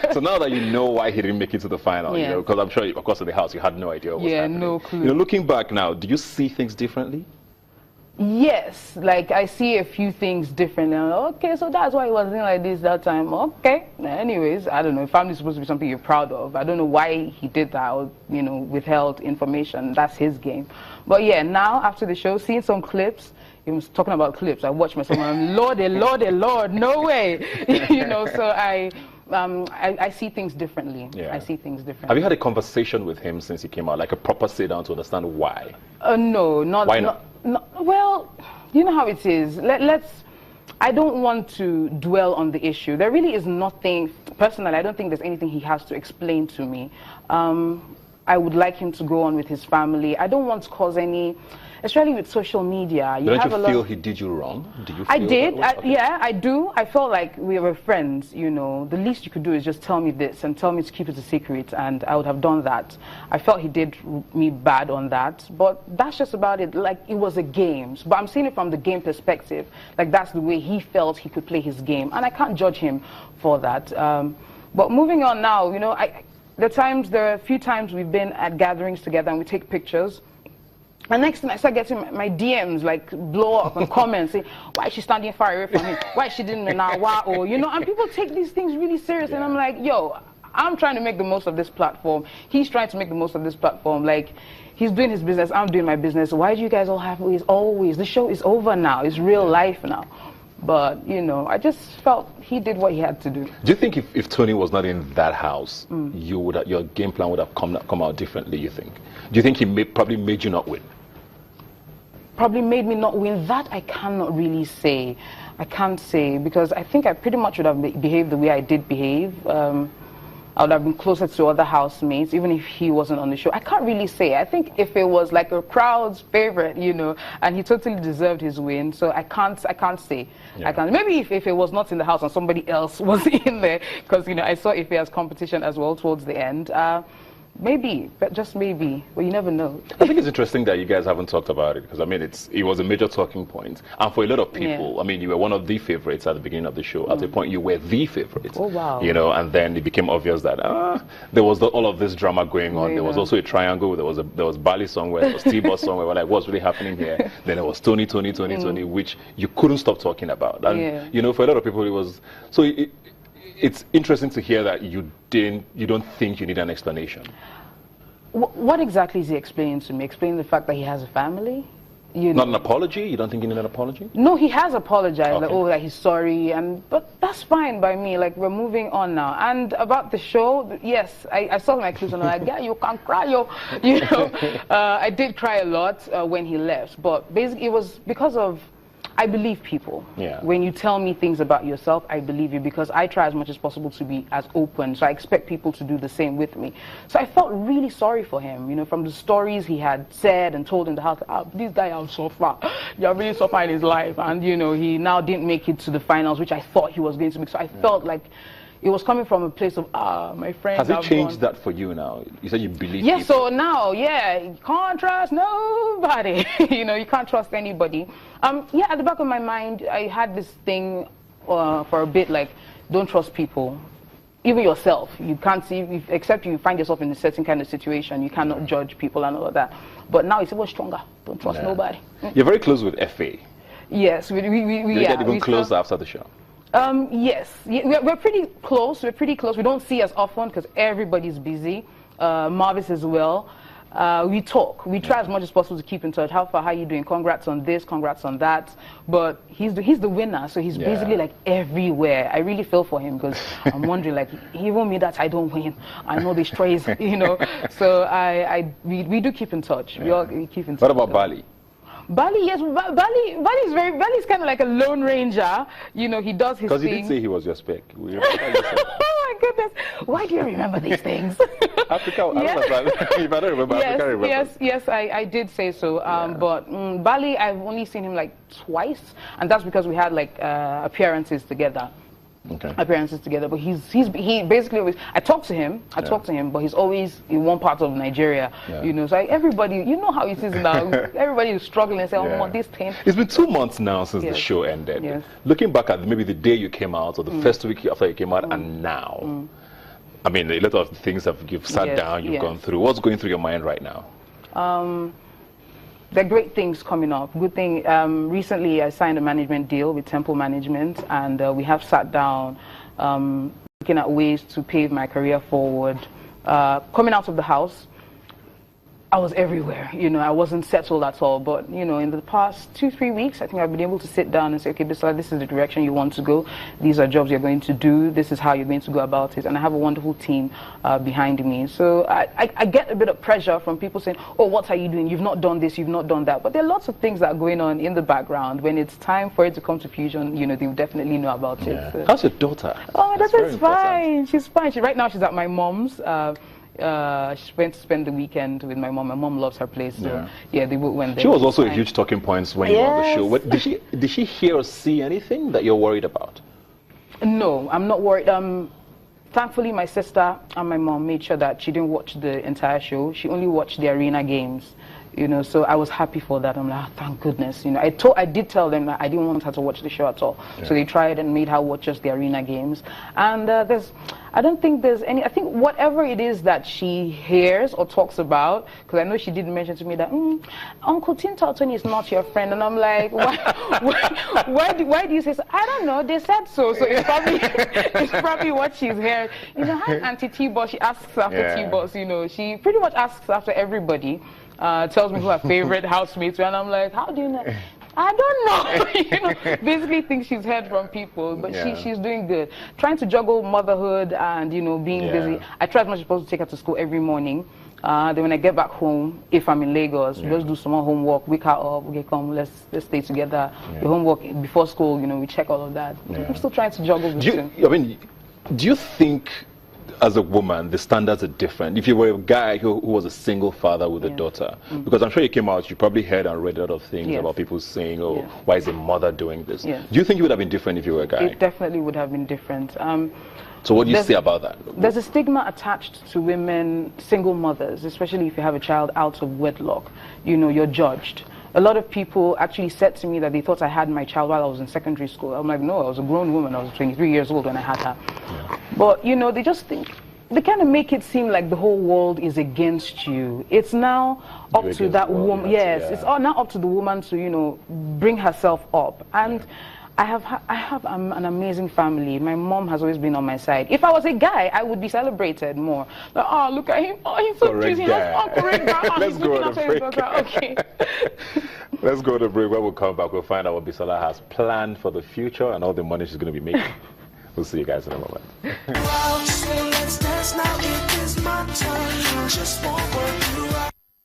So now that you know why he didn't make it to the final, you know, because I'm sure, of course, in the house, you had no idea what was happening. No clue. You know, looking back now, do you see things differently? Yes, like I see a few things differently. Okay, so that's why he was doing like this that time. Okay. Anyways, I don't know. Family's supposed to be something you're proud of. I don't know why he did that or, you know, withheld information. That's his game. But yeah, now after the show, seeing some clips, he was talking about clips. I watched myself and I'm, Lord, no way. You know, so I see things differently. Yeah. I see things differently. Have you had a conversation with him since he came out, like a proper sit down to understand why? No, not. Why not? Well, you know how it is. I don't want to dwell on the issue. There really is nothing, personally, I don't think there's anything he has to explain to me. I would like him to go on with his family. I don't want to cause any, especially with social media. Don't you feel he did you wrong? Do you feel I did. Okay. Yeah, I do. I felt like we were friends, you know. The least you could do is just tell me this and tell me to keep it a secret, and I would have done that. I felt he did me bad on that, but that's just about it. Like, it was a game. But I'm seeing it from the game perspective. Like, that's the way he felt he could play his game, and I can't judge him for that. But moving on now, you know, there are a few times we've been at gatherings together and we take pictures. And next thing I start getting my DMs like blow up and comments saying, why is she standing far away from me? Why is she doing it now? Why? Or, you know, and people take these things really serious. And I'm like, yo, I'm trying to make the most of this platform. He's trying to make the most of this platform. Like, he's doing his business, I'm doing my business. Why do you guys all have always? The show is over now. It's real life now. But, you know, I just felt he did what he had to do. Do you think if Tony was not in that house, your game plan would have come out differently, you think? Do you think he probably made you not win? Probably made me not win. That I cannot really say. I can't say, because I think I pretty much would have behaved the way I did behave. I would have been closer to other housemates, even if he wasn't on the show. I can't really say. I think if it was like a crowd's favorite, you know, and he totally deserved his win, so I can't say. Yeah. I can't. Maybe if it was not in the house and somebody else was in there, because, you know, I saw Ife as competition as well towards the end. Maybe, but just maybe. Well, you never know. I think it's interesting that you guys haven't talked about it, because I mean, it was a major talking point, and for a lot of people, I mean, you were one of the favorites at the beginning of the show. At the point, you were the favorite. Oh wow! You know, and then it became obvious that there was all of this drama going on. There was also a triangle. There was Bali somewhere. There was T-Bus somewhere. We're like, what's really happening here? Then there was Tony, which you couldn't stop talking about. And you know, for a lot of people, it was so. It's interesting to hear that you don't think you need an explanation. What exactly is he explaining to me? Explaining the fact that he has a family? Not an apology? You don't think you need an apology? No, he has apologized. Okay. Like, that he's sorry, but that's fine by me. Like, we're moving on now. And about the show, yes, I saw my clips and I'm like, yeah, you can cry, you know. I did cry a lot when he left, but basically it was because of, I believe people. Yeah. When you tell me things about yourself, I believe you, because I try as much as possible to be as open. So I expect people to do the same with me. So I felt really sorry for him, you know, from the stories he had said and told in the house. This guy has suffered. You're really suffering his life. And, you know, he now didn't make it to the finals, which I thought he was going to make. So I felt like it was coming from a place of, my friends. Has it changed that for you now? You said you believe people. So now, you can't trust nobody. You know, you can't trust anybody. At the back of my mind, I had this thing for a bit, like, don't trust people. Even yourself. You can't see, except you find yourself in a certain kind of situation, you cannot judge people and all of that. But now it's even stronger. Don't trust nobody. You're very close with FA. Yes, we get even closer after the show. Yes, we're pretty close. We're pretty close. We don't see as often because everybody's busy. Marvis as well. We talk. We try as much as possible to keep in touch. How are you doing? Congrats on this. Congrats on that. But he's the winner, so he's basically like everywhere. I really feel for him, because I'm wondering, like, even me that I don't win, I know this strays, you know. So we do keep in touch. Yeah. We keep in touch. What about Bali? Bali, yes, Bali's kind of like a lone ranger. You know, he does his thing. Because he did say he was your spec. Oh my goodness! Why do you remember these things? Africa, if I don't remember, yes, Africa remembers. Yes, I did say so. But Bali, I've only seen him like twice, and that's because we had like appearances together. Appearances together, but he basically always, I talk to him, but he's always in one part of Nigeria, you know. So everybody, you know how it is now. Everybody is struggling and say, "Oh, I want this thing." It's been 2 months now since the show ended. Looking back at maybe the day you came out, or the first week after you came out, and now, I mean, a lot of things you've sat down, you've gone through. What's going through your mind right now? There are great things coming up. Good thing. Recently, I signed a management deal with Temple Management, and we have sat down looking at ways to pave my career forward. Coming out of the house, I was everywhere, you know, I wasn't settled at all. But, you know, in the past 2-3 weeks, I think I've been able to sit down and say, okay, Bisola, this is the direction you want to go. These are jobs you're going to do. This is how you're going to go about it. And I have a wonderful team behind me. So I get a bit of pressure from people saying, oh, what are you doing? You've not done this, you've not done that. But there are lots of things that are going on in the background. When it's time for it to come to fusion, you know, they will definitely know about it. So. How's your daughter? Oh, my daughter's fine. She's fine. Right now, she's at my mom's. She went to spend the weekend with my mom. My mom loves her place, so yeah, they both went there. She was also a huge talking point when you were on the show. What, did she hear or see anything that you're worried about? No, I'm not worried. Thankfully, my sister and my mom made sure that she didn't watch the entire show. She only watched the arena games. You know, so I was happy for that. I'm like, oh, thank goodness. You know, I did tell them that I didn't want her to watch the show at all. Yeah. So they tried and made her watch just the arena games. And I don't think there's any. I think whatever it is that she hears or talks about, because I know she did mention to me that Uncle Tim Tony is not your friend, and I'm like, why do you say so? I don't know. They said so. So it's probably what she's hearing. You know, how Auntie T-Boss, she asks after T-Boss. You know, she pretty much asks after everybody. Tells me who her favorite housemates were, and I'm like, how do you know? I don't know. You know, basically thinks she's heard from people, but she's doing good. Trying to juggle motherhood and, you know, being busy. I try as much as possible to take her to school every morning. Then when I get back home, if I'm in Lagos, we just do some more homework, wake her up, okay, come, let's stay together. The homework before school, you know, we check all of that. I'm still trying to juggle this thing. I mean, do you think, as a woman, the standards are different? If you were a guy who was a single father with a daughter, because I'm sure you came out, you probably heard and read a lot of things about people saying, oh, why is a mother doing this? Do you think it would have been different if you were a guy? It definitely would have been different. So what do you say about that? There's a stigma attached to women, single mothers, especially if you have a child out of wedlock. You know, you're judged. A lot of people actually said to me that they thought I had my child while I was in secondary school. I'm like, no, I was a grown woman. I was 23 years old when I had her. But, you know, they just think, they kind of make it seem like the whole world is against you. It's now up to that woman. Yes, it's now up to the woman to, you know, bring herself up. And I have an amazing family. My mom has always been on my side. If I was a guy, I would be celebrated more. Like, oh, look at him. Oh, he's so cute. He's correct guy. Let's go to break. Okay. Let's go to break. When we come back, we'll find out what Bisola has planned for the future and all the money she's going to be making. We'll see you guys in a moment.